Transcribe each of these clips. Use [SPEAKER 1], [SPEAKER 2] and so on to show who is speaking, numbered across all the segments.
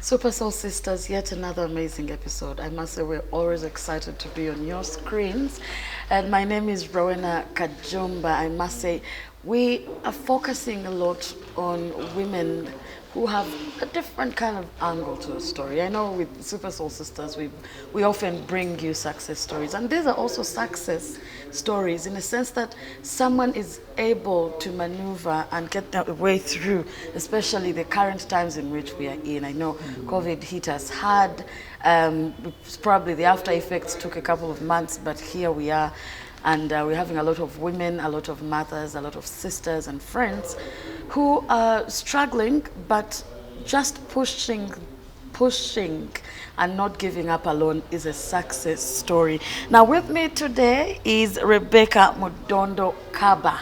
[SPEAKER 1] Super Soul Sisters, yet another amazing episode. I must say we're always excited to be on your screens. And my name is Rowena Kajumba. I must say we are focusing a lot on women who have a different kind of angle to a story. I know with Super Soul Sisters, we often bring you success stories. And these are also success stories in the sense that someone is able to maneuver and get their way through, especially the current times in which we are in. I know COVID hit us hard. Probably the after effects took a couple of months, but here we are. And we're having a lot of women, a lot of mothers, a lot of sisters and friends who are struggling, but just pushing and not giving up alone is a success story. Now with me today is Rebecca Mudondo Kabba.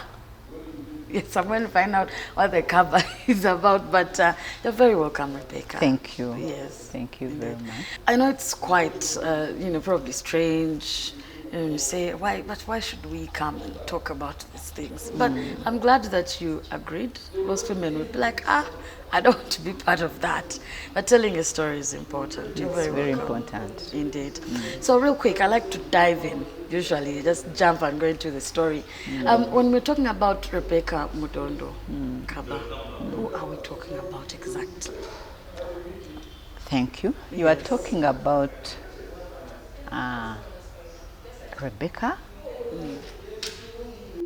[SPEAKER 1] Yes, I'm going to find out what the Kabba is about, but you're very welcome, Rebecca.
[SPEAKER 2] Thank you.
[SPEAKER 1] Yes.
[SPEAKER 2] Thank you very much.
[SPEAKER 1] I know it's quite, probably strange. And you say, why should we come and talk about these things? But I'm glad that you agreed. Most women would be like, I don't want to be part of that. But telling a story is important. You're very
[SPEAKER 2] important.
[SPEAKER 1] Indeed. So real quick, I like to dive in. Usually just jump and go into the story. When we're talking about Rebecca Mudondo Kabba, who are we talking about exactly?
[SPEAKER 2] Thank you. You are talking about Rebecca,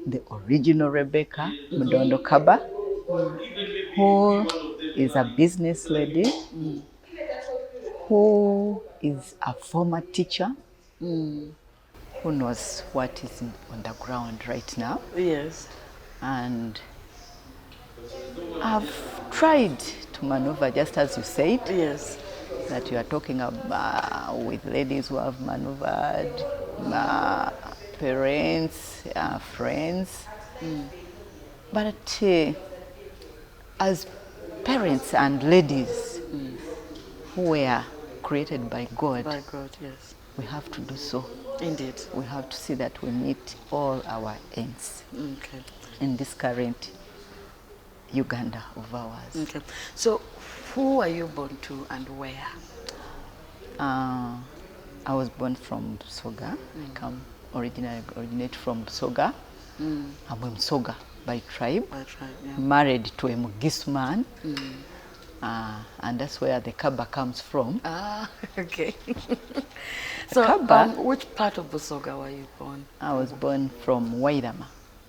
[SPEAKER 2] the original Rebecca Mudondo Kabba, who is a business lady, who is a former teacher, who knows what is on the ground right now.
[SPEAKER 1] Yes.
[SPEAKER 2] And I've tried to maneuver, just as you said.
[SPEAKER 1] Yes.
[SPEAKER 2] That you are talking about with ladies who have maneuvered, parents, friends. But as parents and ladies who were created by God,
[SPEAKER 1] Yes.
[SPEAKER 2] we have to do so.
[SPEAKER 1] Indeed.
[SPEAKER 2] We have to see that we meet all our ends in this current Uganda of ours.
[SPEAKER 1] Okay. So who are you born to and where?
[SPEAKER 2] I was born from Soga. I originate from Soga. I'm a Msoga by tribe.
[SPEAKER 1] Yeah.
[SPEAKER 2] Married to a Mugisu man. And that's where the Kabba comes from.
[SPEAKER 1] Okay. So
[SPEAKER 2] Kabba,
[SPEAKER 1] which part of Busoga were you born?
[SPEAKER 2] I was born from Wairama.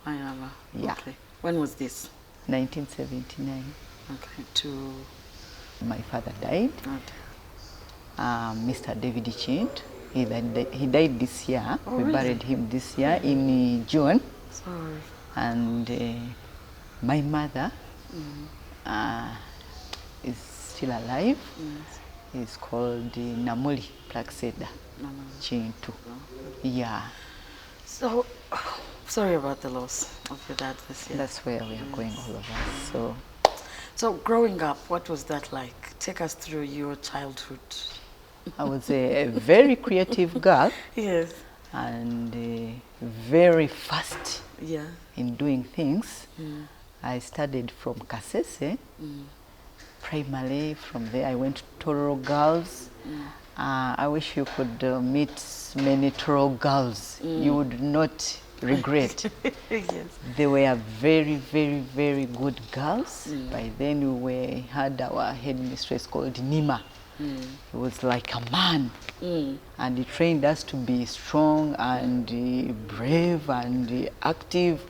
[SPEAKER 1] Wairama.
[SPEAKER 2] Yeah.
[SPEAKER 1] Okay. When was this?
[SPEAKER 2] 1979.
[SPEAKER 1] Okay. To
[SPEAKER 2] my father died.
[SPEAKER 1] Okay.
[SPEAKER 2] Mr. David Chint. He died this year.
[SPEAKER 1] Oh,
[SPEAKER 2] we
[SPEAKER 1] really?
[SPEAKER 2] buried him this year in June.
[SPEAKER 1] Sorry.
[SPEAKER 2] And my mother is still alive.
[SPEAKER 1] Yes.
[SPEAKER 2] He's called Namuli Praxeda Chintu. Yeah.
[SPEAKER 1] So sorry about the loss of your dad this year.
[SPEAKER 2] That's where we are going, all of us.
[SPEAKER 1] So growing up, what was that like? Take us through your childhood.
[SPEAKER 2] I was a very creative girl.
[SPEAKER 1] Yes.
[SPEAKER 2] And very fast in doing things. I studied from Kasese, primary. From there I went to Tororo Girls. I wish you could meet many Tororo girls. You would not regret.
[SPEAKER 1] Yes.
[SPEAKER 2] They were very, very, very good girls. By then we had our headmistress called Nima. He was like a man, and he trained us to be strong and brave and active.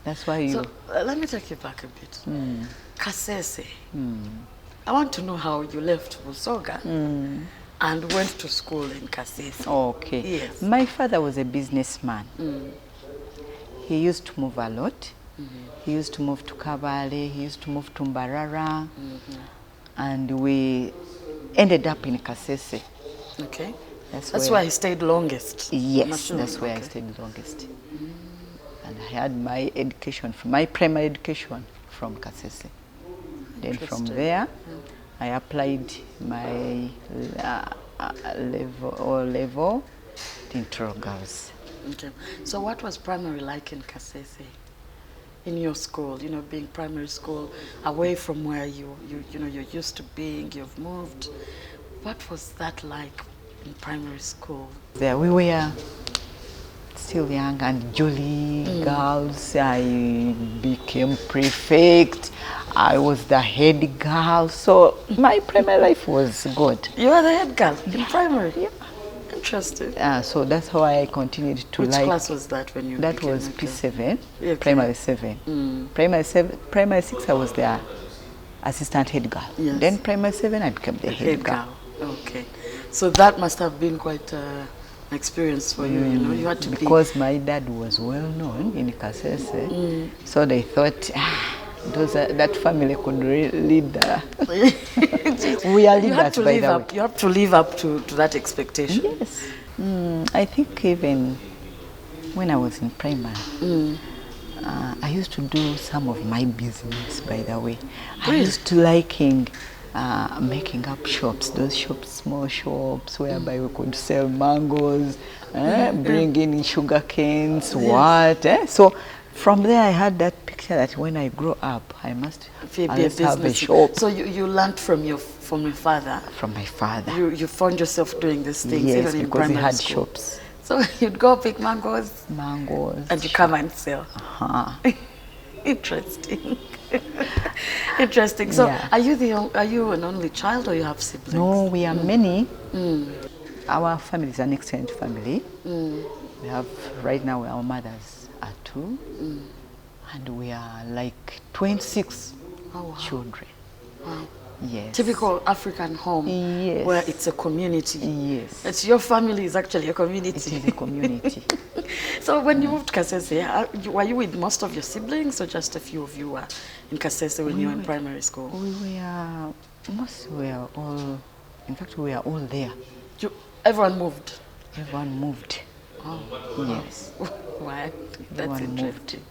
[SPEAKER 2] That's why you...
[SPEAKER 1] So let me take you back a bit. Kasese. I want to know how you left Busoga and went to school in Kasese.
[SPEAKER 2] Okay.
[SPEAKER 1] Yes.
[SPEAKER 2] My father was a businessman. He used to move a lot. He used to move to Kabale, he used to move to Mbarara, and we ended up in Kasese.
[SPEAKER 1] Okay. That's where he stayed longest.
[SPEAKER 2] Yes, that's where I stayed longest. And I had my education, my primary education from Kasese. Then from there, I applied my level in Tororo Girls.
[SPEAKER 1] Okay. So what was primary like in Kasese? in your school, you know, being primary school, away from where you know, you're used to being, you've moved. What was that like in primary school?
[SPEAKER 2] There we were still young and jolly girls. I became prefect. I was the head girl. So my primary life was good.
[SPEAKER 1] You were the head girl in primary? Yeah. Interesting.
[SPEAKER 2] So that's how I continued to
[SPEAKER 1] Which
[SPEAKER 2] like.
[SPEAKER 1] Which class was that when you
[SPEAKER 2] That
[SPEAKER 1] became
[SPEAKER 2] was P7,
[SPEAKER 1] okay.
[SPEAKER 2] primary 7. Primary 6 I was the assistant head girl.
[SPEAKER 1] Yes.
[SPEAKER 2] Then primary 7 I became the head girl.
[SPEAKER 1] Okay. So that must have been quite an experience for you, you know. You had to
[SPEAKER 2] because my dad was well known in Kasese, so they thought that family could lead we are leaders, by the way.
[SPEAKER 1] You have to live up to that expectation.
[SPEAKER 2] Yes. I think even when I was in primary, I used to do some of my business, by the way. I used to liking making up shops, those shops, small shops, whereby we could sell mangoes, bring in sugar canes, So from there I had that picture that when I grow up, I must have a shop.
[SPEAKER 1] So you learned from your father?
[SPEAKER 2] From my father.
[SPEAKER 1] You found yourself doing these things,
[SPEAKER 2] yes,
[SPEAKER 1] even in
[SPEAKER 2] because he had
[SPEAKER 1] school.
[SPEAKER 2] shops.
[SPEAKER 1] So you'd go pick mangoes?
[SPEAKER 2] Mangoes.
[SPEAKER 1] And you come and sell? Interesting. Interesting. So are you an only child or you have siblings?
[SPEAKER 2] No, we are many. Our family is an extended family. We have, right now, our mothers are 2. And we are like 26 children. Wow. Yes.
[SPEAKER 1] Typical African home,
[SPEAKER 2] yes,
[SPEAKER 1] where it's a community.
[SPEAKER 2] Yes.
[SPEAKER 1] It's your family is actually a community.
[SPEAKER 2] It is a community.
[SPEAKER 1] So when you moved to Kasese, were you with most of your siblings or just a few of you were in Kasese when you were in primary school?
[SPEAKER 2] We were all, in fact we were all there.
[SPEAKER 1] Everyone moved?
[SPEAKER 2] Everyone moved.
[SPEAKER 1] Oh.
[SPEAKER 2] Yes.
[SPEAKER 1] Why? That's interesting.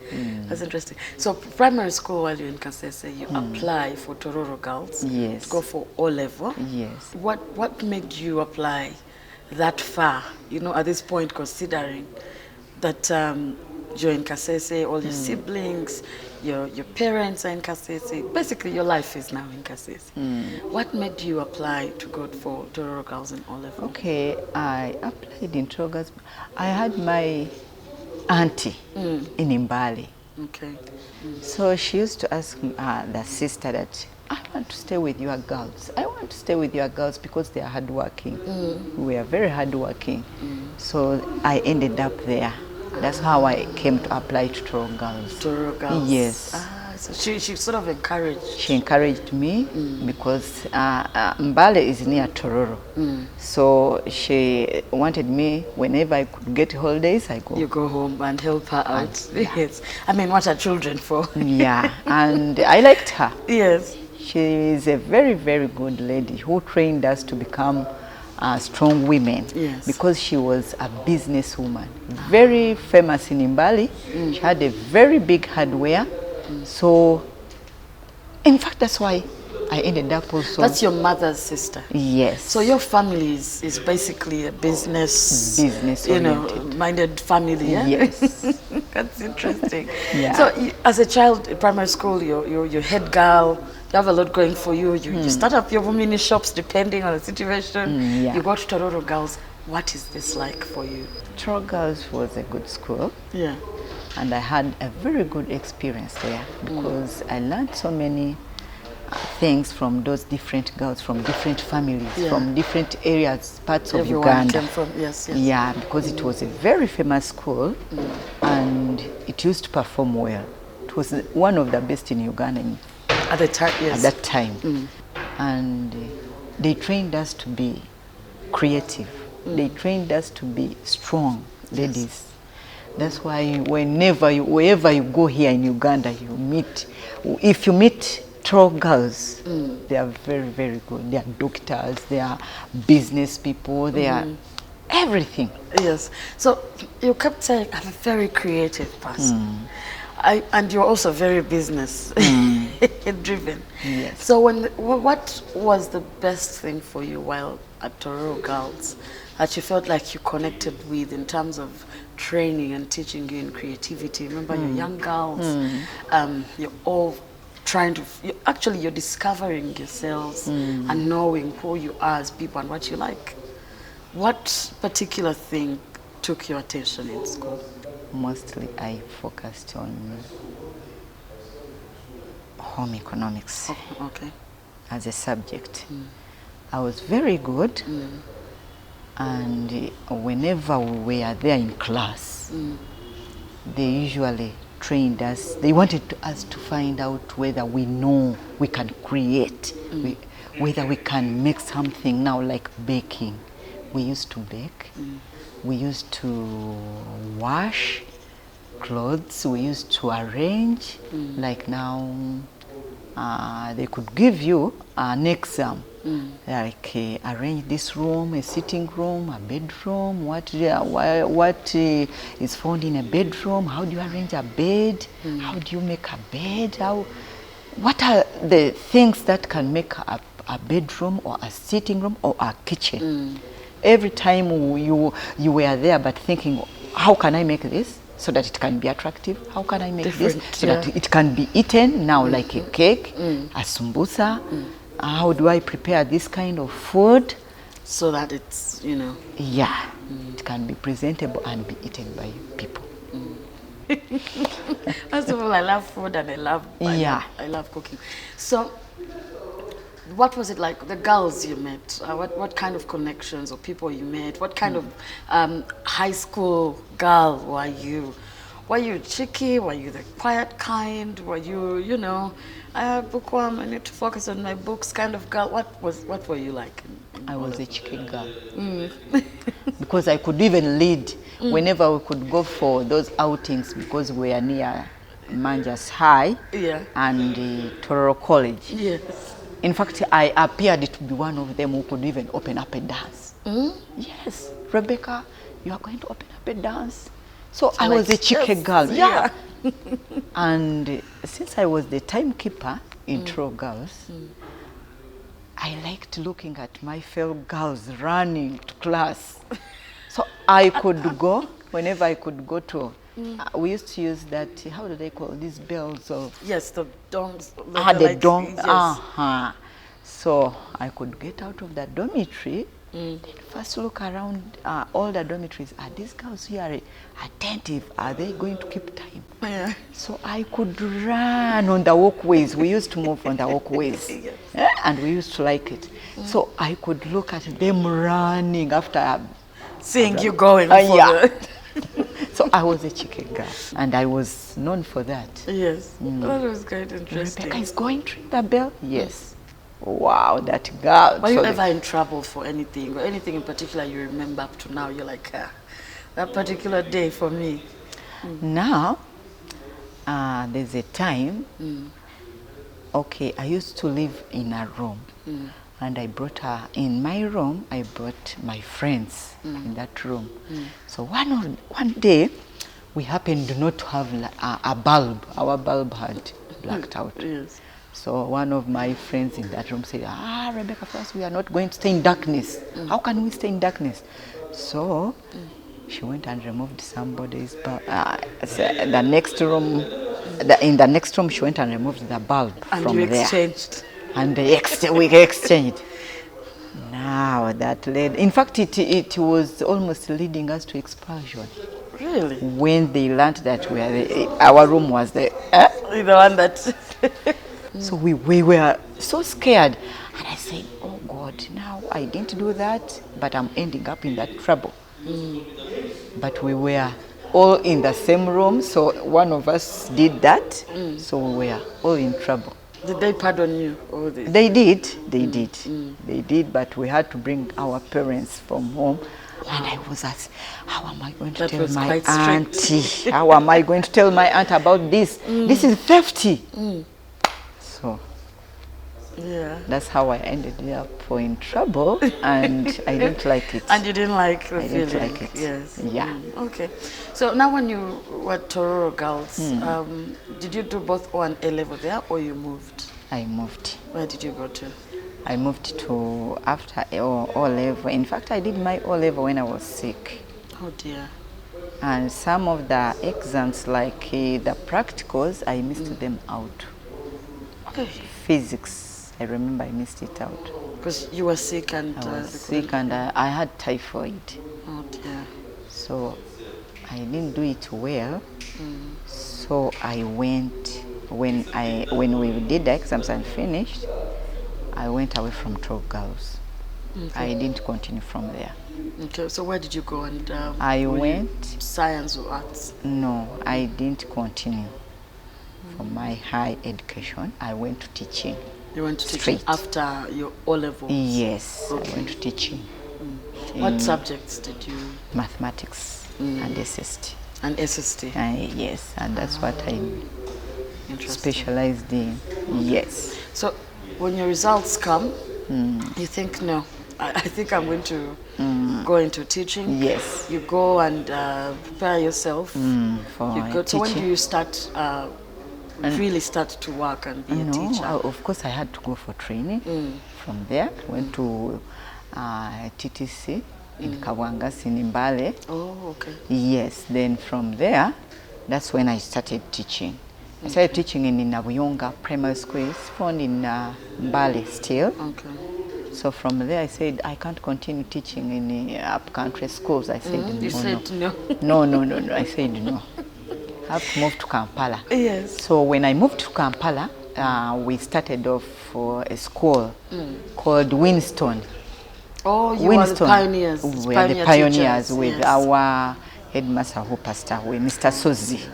[SPEAKER 1] That's interesting. So primary school, while you're in Kasese, you apply for Tororo Girls.
[SPEAKER 2] Yes.
[SPEAKER 1] Go for O-level.
[SPEAKER 2] Yes.
[SPEAKER 1] What made you apply that far? You know, at this point, considering that you're in Kasese, all your siblings, your parents are in Kasese. Basically, your life is now in Kasese. What made you apply to go for Tororo Girls in O-level? Okay,
[SPEAKER 2] I applied in Tororo Girls. I had my auntie in Mbali.
[SPEAKER 1] Okay.
[SPEAKER 2] So she used to ask the sister that, I want to stay with your girls. I want to stay with your girls because they are hardworking. We are very hardworking. So I ended up there. That's how I came to apply to Tororo Girls.
[SPEAKER 1] Tororo Girls?
[SPEAKER 2] Yes.
[SPEAKER 1] So she sort of encouraged?
[SPEAKER 2] She encouraged me because Mbale is near Tororo. So she wanted me, whenever I could get holidays, I go.
[SPEAKER 1] You go home and help her out. Yes. I mean, what are children for?
[SPEAKER 2] Yeah, and I liked her.
[SPEAKER 1] Yes.
[SPEAKER 2] She is a very, very good lady who trained us to become strong women.
[SPEAKER 1] Yes.
[SPEAKER 2] Because she was a businesswoman, very famous in Mbali. She had a very big hardware. So, in fact, that's why I ended up also.
[SPEAKER 1] That's your mother's sister?
[SPEAKER 2] Yes.
[SPEAKER 1] So your family is basically a business minded family, yeah?
[SPEAKER 2] Yes.
[SPEAKER 1] That's interesting.
[SPEAKER 2] Yeah.
[SPEAKER 1] So as a child in primary school, you're head girl, you have a lot going for you. You start up your mini shops depending on the situation.
[SPEAKER 2] Yeah.
[SPEAKER 1] You go to Tororo Girls. What is this like for you?
[SPEAKER 2] Tororo Girls was a good school.
[SPEAKER 1] Yeah.
[SPEAKER 2] And I had a very good experience there because I learned so many things from those different girls, from different families, from different areas, parts of Uganda.
[SPEAKER 1] Came from, yes.
[SPEAKER 2] Yeah, because it was a very famous school and it used to perform well. It was one of the best in Uganda
[SPEAKER 1] at the time. Yes.
[SPEAKER 2] At that time. And they trained us to be creative. They trained us to be strong ladies. That's why wherever you go here in Uganda, if you meet Tororo Girls, they are very, very good. They are doctors, they are business people, they are everything. Yes.
[SPEAKER 1] So you kept saying, I'm a very creative person. And you're also very business driven.
[SPEAKER 2] Yes.
[SPEAKER 1] So what was the best thing for you while at Tororo Girls? that you felt like you connected with in terms of training and teaching you in creativity? Remember, you're young girls, you're all trying to, you're discovering yourselves and knowing who you are as people and what you like. What particular thing took your attention in school?
[SPEAKER 2] Mostly I focused on home economics as a subject. I was very good, and whenever we were there in class, they usually trained us. They wanted us to find out whether we know we can create, whether we can make something now like baking. We used to bake. We used to wash clothes. We used to arrange. Like now, they could give you an exam. Like arrange this room, a sitting room, a bedroom. What is found in a bedroom? How do you arrange a bed? How do you make a bed? What are the things that can make a bedroom or a sitting room or a kitchen? Every time you were there but thinking, how can I make this so that it can be attractive? How can I make this so that it can be eaten now like a cake, a sambusa? How do I prepare this kind of food?
[SPEAKER 1] So that it's,
[SPEAKER 2] Yeah, it can be presentable and be eaten by people.
[SPEAKER 1] First of all, I love food and I love cooking. So, what was it like, the girls you met? What kind of connections or people you met? What kind of high school girl were you? Were you cheeky? Were you the quiet kind? Were you, bookworm, I need to focus on my books kind of girl? What were you like?
[SPEAKER 2] I was a cheeky girl. Because I could even lead whenever we could go for those outings, because we are near Manjas High and Tororo College.
[SPEAKER 1] Yes.
[SPEAKER 2] In fact, I appeared to be one of them who could even open up a dance. Yes, Rebecca, you are going to open up a dance. So I was a cheeky girl. Yeah. And since I was the timekeeper in True Girls, I liked looking at my fellow girls running to class. So I could go, whenever I could go to, we used to use that, how do they call these bells of?
[SPEAKER 1] Yes, the dongs.
[SPEAKER 2] The dong. Yes. So I could get out of the dormitory, then first look around all the dormitories. Are these girls here attentive? Are they going to keep time?
[SPEAKER 1] Yeah.
[SPEAKER 2] So I could run on the walkways. We used to move on the walkways. And we used to like it. So I could look at them running after
[SPEAKER 1] seeing you going for the...
[SPEAKER 2] So I was a cheeky girl, and I was known for that.
[SPEAKER 1] Yes, that was quite interesting.
[SPEAKER 2] Rebecca is going to ring the bell? Yes. Wow, that girl.
[SPEAKER 1] Were you ever in trouble for anything, or anything in particular you remember up to now? You're like, that particular day for me.
[SPEAKER 2] Now, there's a time, I used to live in a room. And I brought her in my room. I brought my friends in that room. So one day, we happened not to have a bulb. Our bulb had blacked out.
[SPEAKER 1] Yes.
[SPEAKER 2] So one of my friends in that room said, Rebecca, first we are not going to stay in darkness. How can we stay in darkness? So she went and removed somebody's bulb. In the next room, she went and removed the bulb
[SPEAKER 1] and
[SPEAKER 2] from
[SPEAKER 1] you
[SPEAKER 2] there.
[SPEAKER 1] Exchanged.
[SPEAKER 2] And we exchanged. Now that led, in fact, it was almost leading us to expulsion.
[SPEAKER 1] Really?
[SPEAKER 2] When they learned that our room was the
[SPEAKER 1] one that.
[SPEAKER 2] So we were so scared, and I said, "Oh God, now I didn't do that, but I'm ending up in that trouble." But we were all in the same room, so one of us did that, so we were all in trouble.
[SPEAKER 1] Did they pardon you?
[SPEAKER 2] They did. They did, but we had to bring our parents from home. And I was asked, how am I going to tell my auntie? How am I going to tell my aunt about this? This is theft. So that's how I ended up in trouble, and I didn't like it.
[SPEAKER 1] And you didn't like the feeling?
[SPEAKER 2] I didn't like it.
[SPEAKER 1] Yes.
[SPEAKER 2] Yeah.
[SPEAKER 1] Okay. So now when you were Tororo Girls, did you do both O and A level there, or you moved?
[SPEAKER 2] I moved.
[SPEAKER 1] Where did you go to?
[SPEAKER 2] I moved to after O-level. In fact, I did my O-level when I was sick.
[SPEAKER 1] Oh dear.
[SPEAKER 2] And some of the exams, like the practicals, I missed them out.
[SPEAKER 1] Okay.
[SPEAKER 2] Physics, I remember I missed it out.
[SPEAKER 1] Because you were sick and...
[SPEAKER 2] I was sick and I had typhoid.
[SPEAKER 1] Oh dear.
[SPEAKER 2] So I didn't do it well. So I went, when we did the exams and finished, I went away from 12 girls. I didn't continue from there.
[SPEAKER 1] Okay, so where did you go? And
[SPEAKER 2] I went...
[SPEAKER 1] Science or arts?
[SPEAKER 2] No, I didn't continue for my high education. I went to teaching.
[SPEAKER 1] You went to teaching after your O-level?
[SPEAKER 2] Yes, okay. I went to teaching.
[SPEAKER 1] What subjects did you?
[SPEAKER 2] Mathematics and SST.
[SPEAKER 1] And SST?
[SPEAKER 2] Yes, and that's what I specialized in. Yes.
[SPEAKER 1] So when your results come, you think, no, I think I'm going to go into teaching.
[SPEAKER 2] Yes.
[SPEAKER 1] You go and prepare yourself.
[SPEAKER 2] For teaching.
[SPEAKER 1] So when do you start, really start to work and be a teacher?
[SPEAKER 2] Of course, I had to go for training. From there, went to TTC in Kawangas in Mbale.
[SPEAKER 1] Oh, okay.
[SPEAKER 2] Yes, then from there, that's when I started teaching. I started teaching in Nabuyonga Primary School. It's found in Mbale still.
[SPEAKER 1] Okay.
[SPEAKER 2] So from there I said, I can't continue teaching in up-country schools. I said, no.
[SPEAKER 1] You said no.
[SPEAKER 2] No. I said, no. I have to move to Kampala.
[SPEAKER 1] Yes.
[SPEAKER 2] So when I moved to Kampala, we started off for a school called Winston.
[SPEAKER 1] Oh, you
[SPEAKER 2] Winston.
[SPEAKER 1] are the pioneers.
[SPEAKER 2] We are the pioneers with our headmaster who passed away, Mr. Sozi.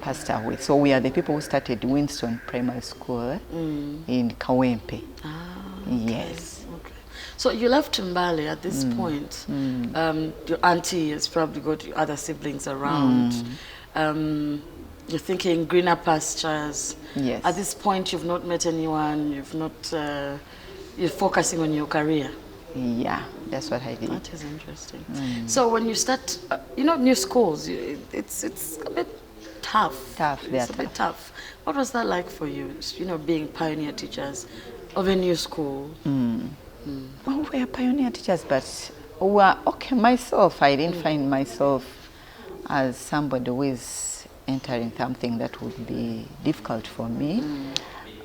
[SPEAKER 2] Passed away. So we are the people who started Winston Primary School in Kawempe.
[SPEAKER 1] Okay.
[SPEAKER 2] Yes.
[SPEAKER 1] Okay. So you left Mbale at this point. Your auntie has probably got your other siblings around. You're thinking greener pastures.
[SPEAKER 2] Yes.
[SPEAKER 1] At this point, you've not met anyone. You've not. You're focusing on your career.
[SPEAKER 2] Yeah, that's what I did.
[SPEAKER 1] That is interesting. So when you start, new schools, it's a bit tough. It's a bit tough. What was that like for you? Being pioneer teachers of a new school.
[SPEAKER 2] Well, we are pioneer teachers, but myself, I didn't find myself as somebody who is entering something that would be difficult for me.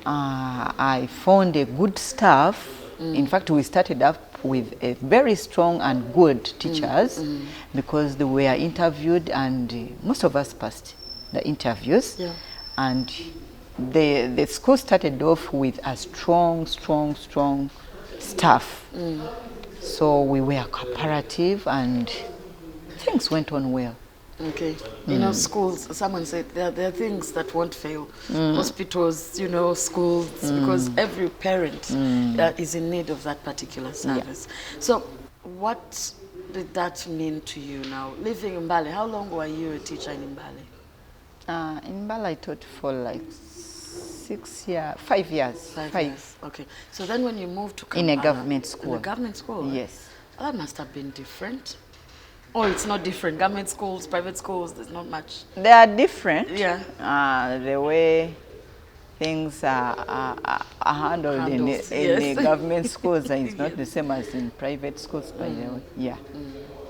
[SPEAKER 2] I found a good staff. In fact, we started up with a very strong and good teachers because they were interviewed and most of us passed the interviews. Yeah. And the school started off with a strong staff. So we were cooperative and things went on well. Okay.
[SPEAKER 1] Schools, someone said there are things that won't fail. Hospitals, schools, because every parent is in need of that particular service. Yeah. So what did that mean to you now? Living in Mbale, how long were you a teacher in Mbale?
[SPEAKER 2] In Mbale I taught for like 5 years.
[SPEAKER 1] 5 years. Okay. So then when you moved to
[SPEAKER 2] In
[SPEAKER 1] Kampala,
[SPEAKER 2] a government school.
[SPEAKER 1] In a government school?
[SPEAKER 2] Yes.
[SPEAKER 1] Well, that must have been different. Oh, it's not different. Government schools, private schools, there's not much.
[SPEAKER 2] They are different.
[SPEAKER 1] Yeah.
[SPEAKER 2] The way things are handled in the government schools is not the same as in private schools, by the way. Yeah.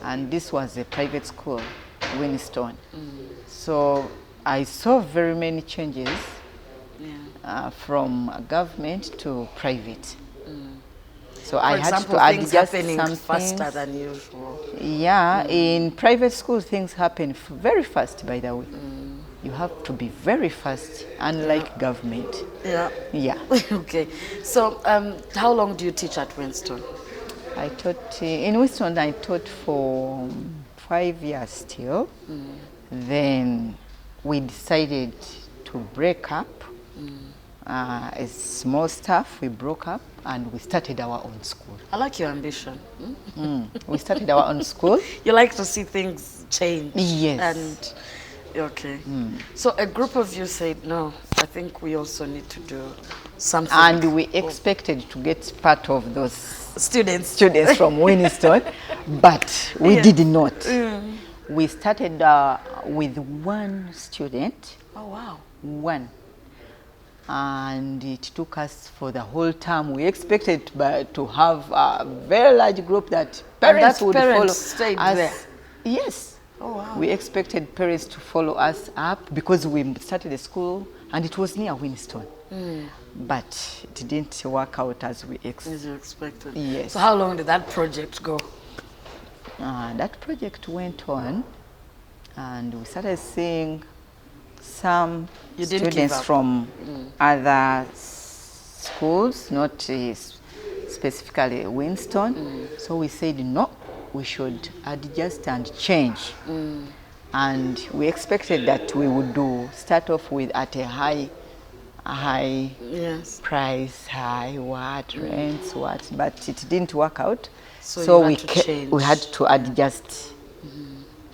[SPEAKER 2] And this was a private school, Winston. So I saw very many changes from government to private. So I had to adjust some
[SPEAKER 1] faster than usual.
[SPEAKER 2] Yeah, in private schools things happen very fast, by the way. You have to be very fast, unlike government. Yeah.
[SPEAKER 1] Okay. So how long do you teach at Winston?
[SPEAKER 2] I taught, in Winston I taught for 5 years still. Then we decided to break up. A small staff, we broke up and we started our own school.
[SPEAKER 1] I like your ambition.
[SPEAKER 2] We started our own school.
[SPEAKER 1] You like to see things change.
[SPEAKER 2] Yes.
[SPEAKER 1] And okay. So a group of you said, no, I think we also need to do something.
[SPEAKER 2] And we expected to get part of those
[SPEAKER 1] students
[SPEAKER 2] from Winston, but we did not. We started with one student.
[SPEAKER 1] Oh, wow.
[SPEAKER 2] One. and it took us for the whole term. We expected to have a very large group that parents would follow
[SPEAKER 1] stayed
[SPEAKER 2] us.
[SPEAKER 1] There.
[SPEAKER 2] Yes.
[SPEAKER 1] Oh, wow.
[SPEAKER 2] We expected parents to follow us up because we started the school and it was near Winston. But it didn't work out as we
[SPEAKER 1] expected.
[SPEAKER 2] Yes.
[SPEAKER 1] So how long did that project go?
[SPEAKER 2] That project went on, and we started seeing some students from other schools, not specifically Winston. So we said, no, we should adjust and change. And we expected that we would start off with at a high price, high rents, but it didn't work out. So we had to adjust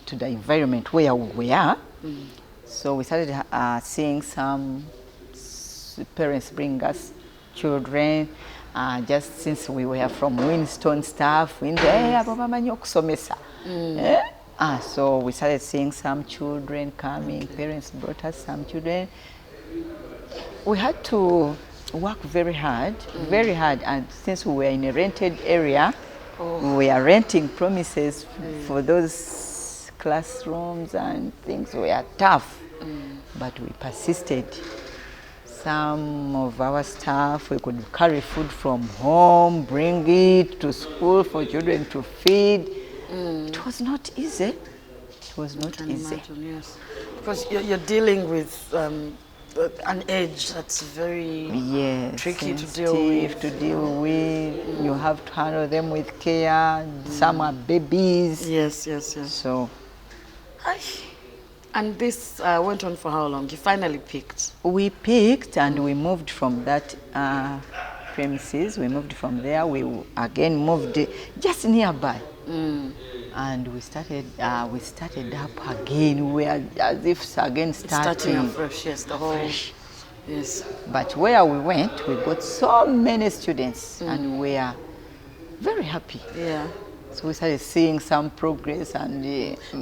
[SPEAKER 2] to the environment where we are. So we started seeing some parents bring us children, just since we were from Winston staff. So we started seeing some children coming. Parents brought us some children. We had to work very hard, and since we were in a rented area, we were renting premises for those classrooms, and things were tough. But we persisted. Some of our staff, we could carry food from home, bring it to school for children to feed. It was not easy. It was not easy.
[SPEAKER 1] Imagine, yes. Because you're dealing with an age that's very tricky to deal with.
[SPEAKER 2] You have to handle them with care. Some are babies.
[SPEAKER 1] Yes.
[SPEAKER 2] So,
[SPEAKER 1] and this went on for how long? You finally picked?
[SPEAKER 2] We picked, and we moved from that premises. We moved from there. We again moved just nearby. And we started up again. We are as if again starting
[SPEAKER 1] afresh. Yes, the whole fresh. Yes.
[SPEAKER 2] But where we went, we got so many students, and we are very happy.
[SPEAKER 1] Yeah.
[SPEAKER 2] So we started seeing some progress. And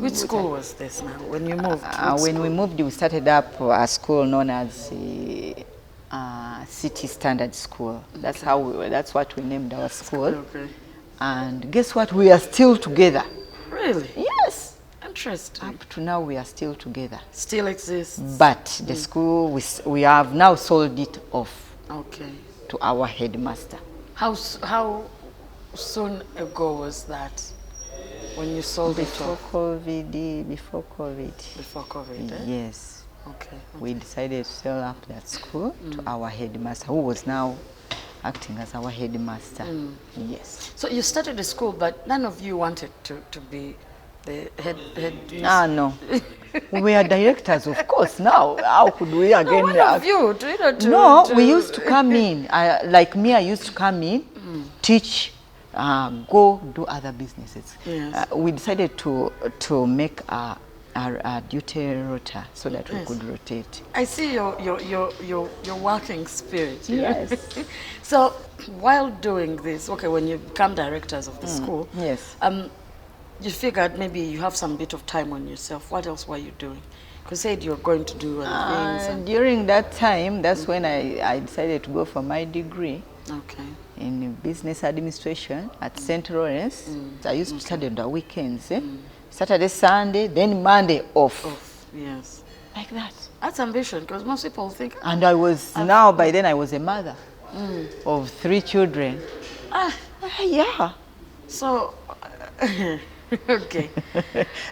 [SPEAKER 1] which school was this now? When you moved?
[SPEAKER 2] When we moved, we started up a school known as City Standard School. That's that's what we named our school.
[SPEAKER 1] Okay.
[SPEAKER 2] And guess what? We are still together.
[SPEAKER 1] Really?
[SPEAKER 2] Yes.
[SPEAKER 1] Interesting.
[SPEAKER 2] Up to now, we are still together.
[SPEAKER 1] Still exists.
[SPEAKER 2] But the school, we have now sold it off.
[SPEAKER 1] Okay.
[SPEAKER 2] To our headmaster.
[SPEAKER 1] How soon ago was that when you sold it off?
[SPEAKER 2] Before COVID.
[SPEAKER 1] Before COVID, eh?
[SPEAKER 2] Yes.
[SPEAKER 1] Okay.
[SPEAKER 2] We decided to sell up that school to our headmaster, who was now acting as our headmaster. Yes.
[SPEAKER 1] So you started the school, but none of you wanted to be the head
[SPEAKER 2] no. We are directors, of course. Now, how could we again?
[SPEAKER 1] No, one of you,
[SPEAKER 2] we used to come in. Like me, I used to come in, teach, go do other businesses.
[SPEAKER 1] Yes.
[SPEAKER 2] We decided to make our duty rota so that we could rotate.
[SPEAKER 1] I see your working spirit.
[SPEAKER 2] Yes.
[SPEAKER 1] So while doing this, when you become directors of the school,
[SPEAKER 2] yes,
[SPEAKER 1] you figured maybe you have some bit of time on yourself. What else were you doing? Because you said you were going to do other things.
[SPEAKER 2] During that time, that's when I decided to go for my degree.
[SPEAKER 1] Okay.
[SPEAKER 2] In business administration at St. Lawrence. I used to study on the weekends. Saturday, Sunday, then Monday off.
[SPEAKER 1] Yes.
[SPEAKER 2] Like that.
[SPEAKER 1] That's ambition, because most people think...
[SPEAKER 2] And I was, by then I was a mother of 3 children. Yeah.
[SPEAKER 1] So, okay.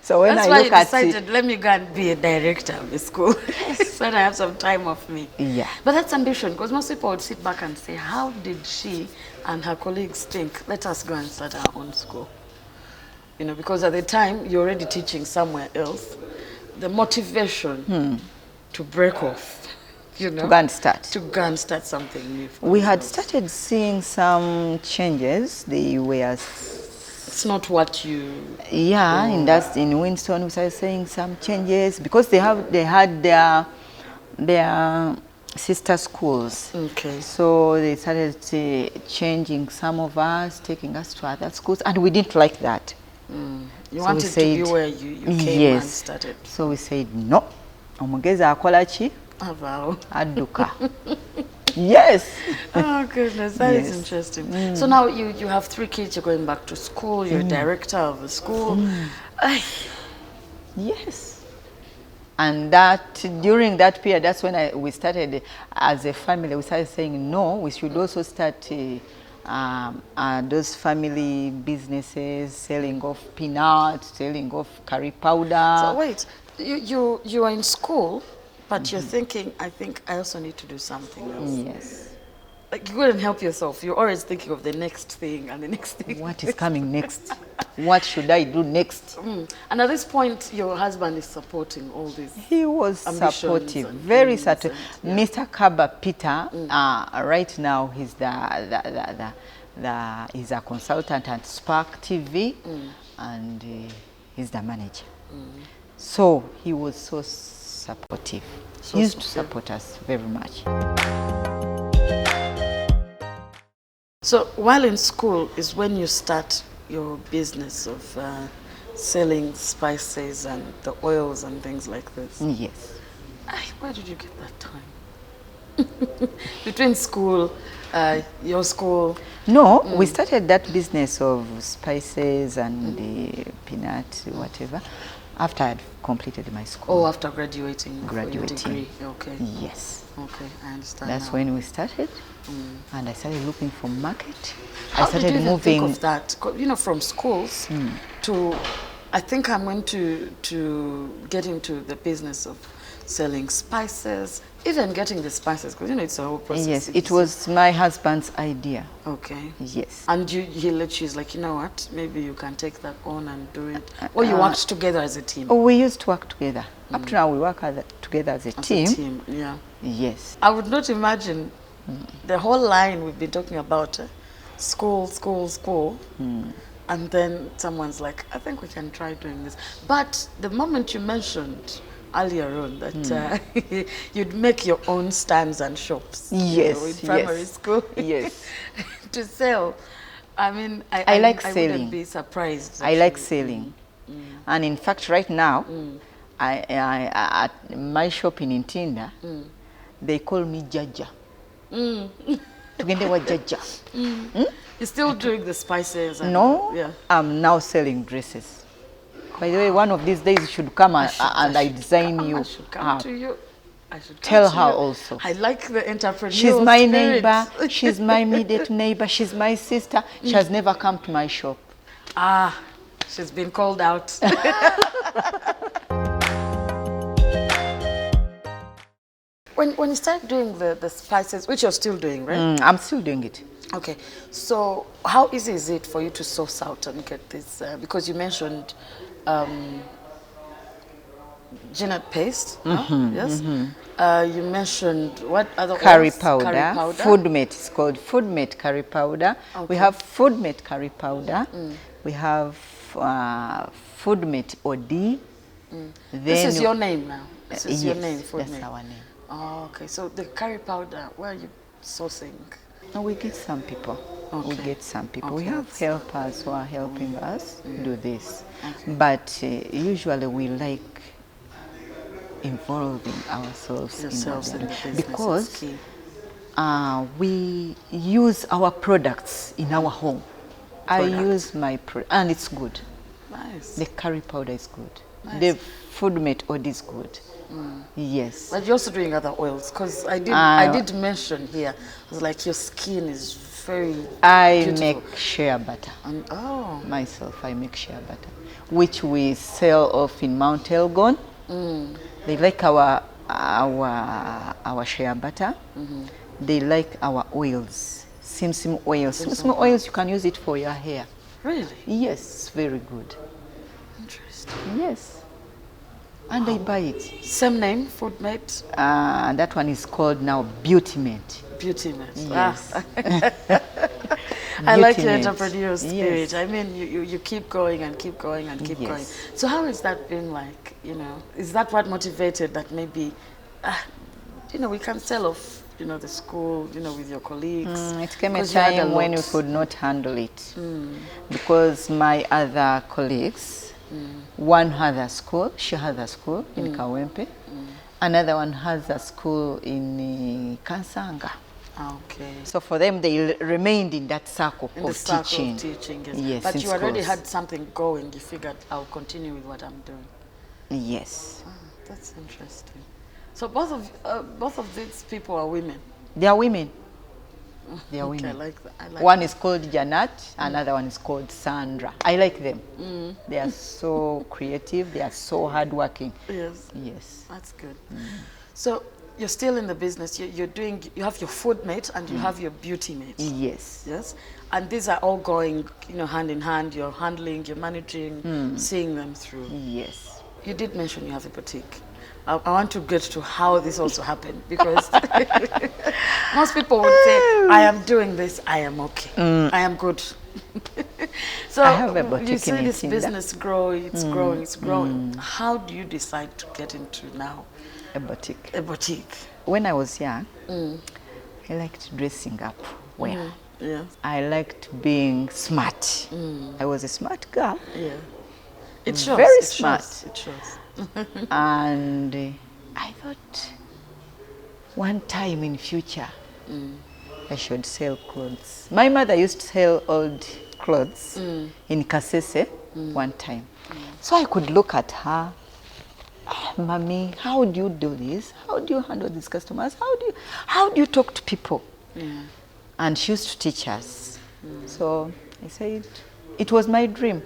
[SPEAKER 2] So when
[SPEAKER 1] that's
[SPEAKER 2] I
[SPEAKER 1] why
[SPEAKER 2] look
[SPEAKER 1] you decided, let me go and be a director of the school. So that I have some time off me.
[SPEAKER 2] Yeah.
[SPEAKER 1] But that's ambition, because most people would sit back and say, how did she and her colleagues think, let us go and start our own school? Because at the time, you're already teaching somewhere else. The motivation to break off, to go and start something new.
[SPEAKER 2] We had started seeing some changes. They were...
[SPEAKER 1] It's not what you...
[SPEAKER 2] Yeah, in Winston, we started seeing some changes because they had their sister schools.
[SPEAKER 1] Okay.
[SPEAKER 2] So they started changing some of us, taking us to other schools, and we didn't like that.
[SPEAKER 1] You wanted to be where you came and started.
[SPEAKER 2] So we said, no, omugezi akola ki?
[SPEAKER 1] Oh, wow.
[SPEAKER 2] Aduka. Yes.
[SPEAKER 1] Oh, goodness, that is
[SPEAKER 2] Yes.
[SPEAKER 1] interesting. So now you have 3 kids, you're going back to school, you're a director of a school. Ay.
[SPEAKER 2] Yes. And that during that period, that's when we started as a family. We started saying no. We should also start those family businesses, selling of peanuts, selling of curry powder.
[SPEAKER 1] So wait, you are in school, but you're thinking, I think I also need to do something else.
[SPEAKER 2] Yes.
[SPEAKER 1] Like, you couldn't help yourself. You're always thinking of the next thing and the next thing.
[SPEAKER 2] What is coming next? What should I do next?
[SPEAKER 1] And at this point, your husband is supporting all these.
[SPEAKER 2] He was supportive,
[SPEAKER 1] and
[SPEAKER 2] very
[SPEAKER 1] dreams
[SPEAKER 2] supportive.
[SPEAKER 1] and,
[SPEAKER 2] Mr. Kabba Peter, right now he's he's a consultant at Spark TV, and he's the manager. So he was so supportive. He used to support us very much.
[SPEAKER 1] So while in school is when you start your business of selling spices and the oils and things like this.
[SPEAKER 2] Yes.
[SPEAKER 1] Where did you get that time? Between school, your school?
[SPEAKER 2] No, we started that business of spices and the peanut, whatever, after I had completed my school.
[SPEAKER 1] Oh, after graduating.
[SPEAKER 2] Graduating.
[SPEAKER 1] For your degree. Okay.
[SPEAKER 2] Yes.
[SPEAKER 1] Okay, I understand.
[SPEAKER 2] That's
[SPEAKER 1] now.
[SPEAKER 2] when we started, and I started looking for market.
[SPEAKER 1] How
[SPEAKER 2] I started
[SPEAKER 1] did you
[SPEAKER 2] moving.
[SPEAKER 1] think of that? You know, from schools to, I think I'm going to get into the business of selling spices, even getting the spices, because you know it's a whole process.
[SPEAKER 2] Yes, it was my husband's idea.
[SPEAKER 1] Okay.
[SPEAKER 2] Yes.
[SPEAKER 1] And he let you, like, you know what, maybe you can take that on and do it. Or you worked together as a team?
[SPEAKER 2] Oh, we used to work together. Up to now, we work together as a team.
[SPEAKER 1] As a team, yeah.
[SPEAKER 2] Yes.
[SPEAKER 1] I would not imagine the whole line we've been talking about, school, school, school, and then someone's like, I think we can try doing this. But the moment you mentioned earlier on that you'd make your own stands and shops,
[SPEAKER 2] yes,
[SPEAKER 1] you know, in primary school,
[SPEAKER 2] yes,
[SPEAKER 1] to sell. I mean,
[SPEAKER 2] I like
[SPEAKER 1] I
[SPEAKER 2] selling.
[SPEAKER 1] wouldn't be surprised.
[SPEAKER 2] I like selling, and in fact, right now, I at my shop in Intinda, they call me Jaja. Tugende wa Jaja.
[SPEAKER 1] You're still doing the spices? And
[SPEAKER 2] no,
[SPEAKER 1] yeah.
[SPEAKER 2] I'm now selling dresses. By the way, one of these days you should come and I design you.
[SPEAKER 1] I should come to you. I should come
[SPEAKER 2] Tell
[SPEAKER 1] to
[SPEAKER 2] her
[SPEAKER 1] you.
[SPEAKER 2] also.
[SPEAKER 1] I like the entrepreneurial
[SPEAKER 2] She's my
[SPEAKER 1] spirit.
[SPEAKER 2] neighbor. She's my immediate neighbor. She's my sister. She has never come to my shop.
[SPEAKER 1] Ah, she's been called out. When you start doing the spices, which you're still doing, right?
[SPEAKER 2] I'm still doing it.
[SPEAKER 1] Okay, so how easy is it for you to source out and get this? Because you mentioned Jeanette paste, no? Yes. You mentioned what other
[SPEAKER 2] curry
[SPEAKER 1] oils?
[SPEAKER 2] powder,
[SPEAKER 1] Curry powder.
[SPEAKER 2] Foodmate. It's called Foodmate curry powder.
[SPEAKER 1] Okay.
[SPEAKER 2] We have Foodmate curry powder. We have Foodmate OD.
[SPEAKER 1] This is your name now. This is your name, Foodmate.
[SPEAKER 2] That's our name.
[SPEAKER 1] Oh, okay. So the curry powder, where are you sourcing?
[SPEAKER 2] No, we get some people.
[SPEAKER 1] Okay.
[SPEAKER 2] We get some people.
[SPEAKER 1] Okay,
[SPEAKER 2] We have
[SPEAKER 1] that's-
[SPEAKER 2] helpers who are helping us do this.
[SPEAKER 1] Okay.
[SPEAKER 2] But usually we like involving ourselves
[SPEAKER 1] Yourselves
[SPEAKER 2] in
[SPEAKER 1] in
[SPEAKER 2] what
[SPEAKER 1] the
[SPEAKER 2] we are
[SPEAKER 1] business.
[SPEAKER 2] doing. Because
[SPEAKER 1] It's key.
[SPEAKER 2] we use our products in our home. I use my product, and it's good.
[SPEAKER 1] Nice.
[SPEAKER 2] The curry powder is good.
[SPEAKER 1] Nice.
[SPEAKER 2] The Foodmate OD is good. Yes.
[SPEAKER 1] But you're also doing other oils, because I did mention here, it was like your skin is very
[SPEAKER 2] I
[SPEAKER 1] beautiful.
[SPEAKER 2] make shea butter.
[SPEAKER 1] And, oh,
[SPEAKER 2] Myself, I make shea butter, which we sell off in Mount Elgon. They like our shea butter. They like our oils, Simsim oils. Simsim oils, you can use it for your hair.
[SPEAKER 1] really?
[SPEAKER 2] Yes, it's very good.
[SPEAKER 1] Interesting.
[SPEAKER 2] Yes. And they buy it.
[SPEAKER 1] Same name, Foodmate,
[SPEAKER 2] That one is called now Beautymate.
[SPEAKER 1] Beautymate.
[SPEAKER 2] Yes.
[SPEAKER 1] I like your
[SPEAKER 2] Beautymate.
[SPEAKER 1] entrepreneurial spirit.
[SPEAKER 2] Yes.
[SPEAKER 1] I mean, you keep going and keep going and keep
[SPEAKER 2] Yes.
[SPEAKER 1] going. So how has that been like, you know? Is that what motivated that maybe, you know, we can sell off, you know, the school, you know, with your colleagues?
[SPEAKER 2] It came a
[SPEAKER 1] 'Cause you had
[SPEAKER 2] time when we
[SPEAKER 1] lot.
[SPEAKER 2] could not handle it because my other colleagues, one had a school, she had a school in Kawempe, Another one has a school in Kansanga.
[SPEAKER 1] Okay.
[SPEAKER 2] So for them, they remained in that circle
[SPEAKER 1] In
[SPEAKER 2] of
[SPEAKER 1] the circle
[SPEAKER 2] teaching.
[SPEAKER 1] of teaching, yes.
[SPEAKER 2] Yes,
[SPEAKER 1] But
[SPEAKER 2] in
[SPEAKER 1] you already
[SPEAKER 2] schools.
[SPEAKER 1] had something going. You figured, I'll continue with what I'm doing.
[SPEAKER 2] Yes.
[SPEAKER 1] Ah, that's interesting. So both of these people are women?
[SPEAKER 2] They are women. They are
[SPEAKER 1] Okay,
[SPEAKER 2] women.
[SPEAKER 1] I like that. I like
[SPEAKER 2] One
[SPEAKER 1] that.
[SPEAKER 2] is called Janat, another one is called Sandra. I like them. They are so creative, they are so hardworking.
[SPEAKER 1] Yes.
[SPEAKER 2] Yes.
[SPEAKER 1] That's good. So you're still in the business. You have your food mate and you have your beauty mate.
[SPEAKER 2] Yes.
[SPEAKER 1] Yes. And these are all going, hand in hand. You're handling, you're managing, seeing them through.
[SPEAKER 2] Yes.
[SPEAKER 1] You did mention you have a boutique. I want to get to how this also happened, because most people would say, I am doing this, I am okay, I am good. So
[SPEAKER 2] I have a boutique
[SPEAKER 1] you see
[SPEAKER 2] in
[SPEAKER 1] this
[SPEAKER 2] Itinda.
[SPEAKER 1] business grow, it's growing, it's growing. How do you decide to get into now
[SPEAKER 2] A boutique.
[SPEAKER 1] a boutique?
[SPEAKER 2] When I was young, I liked dressing up well.
[SPEAKER 1] Yeah,
[SPEAKER 2] I liked being smart. I was a smart girl.
[SPEAKER 1] yeah. It shows.
[SPEAKER 2] Very
[SPEAKER 1] it
[SPEAKER 2] smart.
[SPEAKER 1] Shows, it shows.
[SPEAKER 2] And I thought one time in future I should sell clothes. My mother used to sell old clothes in Kasese one time. So I could look at her. Mommy, how do you do this? How do you handle these customers? How do you talk to people?
[SPEAKER 1] Yeah.
[SPEAKER 2] And she used to teach us. So I said, it was my dream.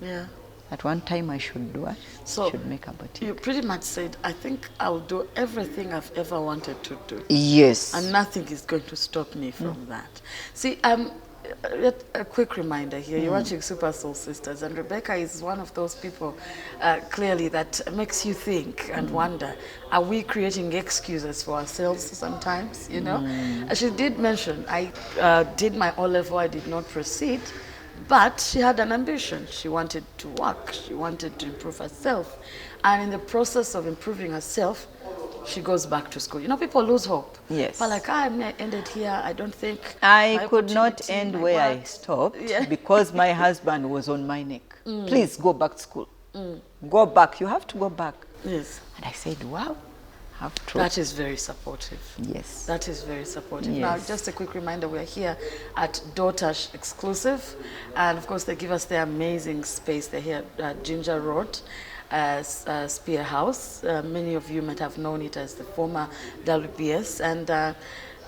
[SPEAKER 1] Yeah.
[SPEAKER 2] At one time I should do it.
[SPEAKER 1] So
[SPEAKER 2] should make a boutique.
[SPEAKER 1] you pretty much said, I think I'll do everything I've ever wanted to do.
[SPEAKER 2] Yes.
[SPEAKER 1] And nothing is going to stop me from that. See, a quick reminder here, you're watching Super Soul Sisters, and Rebecca is one of those people, clearly, that makes you think and wonder, are we creating excuses for ourselves sometimes, She did mention, I did my O-level, I did not proceed, but she had an ambition. She wanted to work, she wanted to improve herself, and in the process of improving herself, she goes back to school. People lose hope.
[SPEAKER 2] Yes.
[SPEAKER 1] But like, I ended here, I don't think...
[SPEAKER 2] I
[SPEAKER 1] my
[SPEAKER 2] could not
[SPEAKER 1] opportunity,
[SPEAKER 2] end
[SPEAKER 1] my
[SPEAKER 2] where I
[SPEAKER 1] work.
[SPEAKER 2] stopped
[SPEAKER 1] Yeah.
[SPEAKER 2] because my husband was on my neck. Please go back to school. Go back. You have to go back.
[SPEAKER 1] Yes.
[SPEAKER 2] And I said, wow, I have to.
[SPEAKER 1] That is very supportive.
[SPEAKER 2] Yes.
[SPEAKER 1] That is very supportive.
[SPEAKER 2] Yes.
[SPEAKER 1] Now, just a quick reminder, we're here at Daughters Exclusive. And of course, they give us their amazing space. They're here at Ginger Road. Spear House. Many of you might have known it as the former WBS, and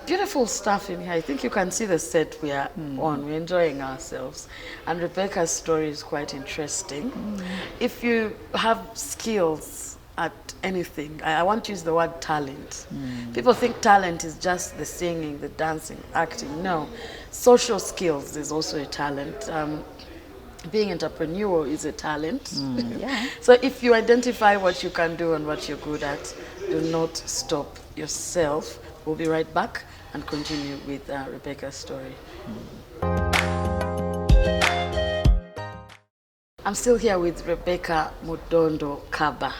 [SPEAKER 1] beautiful stuff in here. I think you can see the set we are on. We're enjoying ourselves, and Rebecca's story is quite interesting. If you have skills at anything, I want to use the word talent. People think talent is just the singing, the dancing, acting. No, social skills is also a talent. Being entrepreneurial is a talent.
[SPEAKER 2] Yeah.
[SPEAKER 1] So if you identify what you can do and what you're good at, do not stop yourself. We'll be right back and continue with Rebecca's story. I'm still here with Rebecca Mudondo Kabba.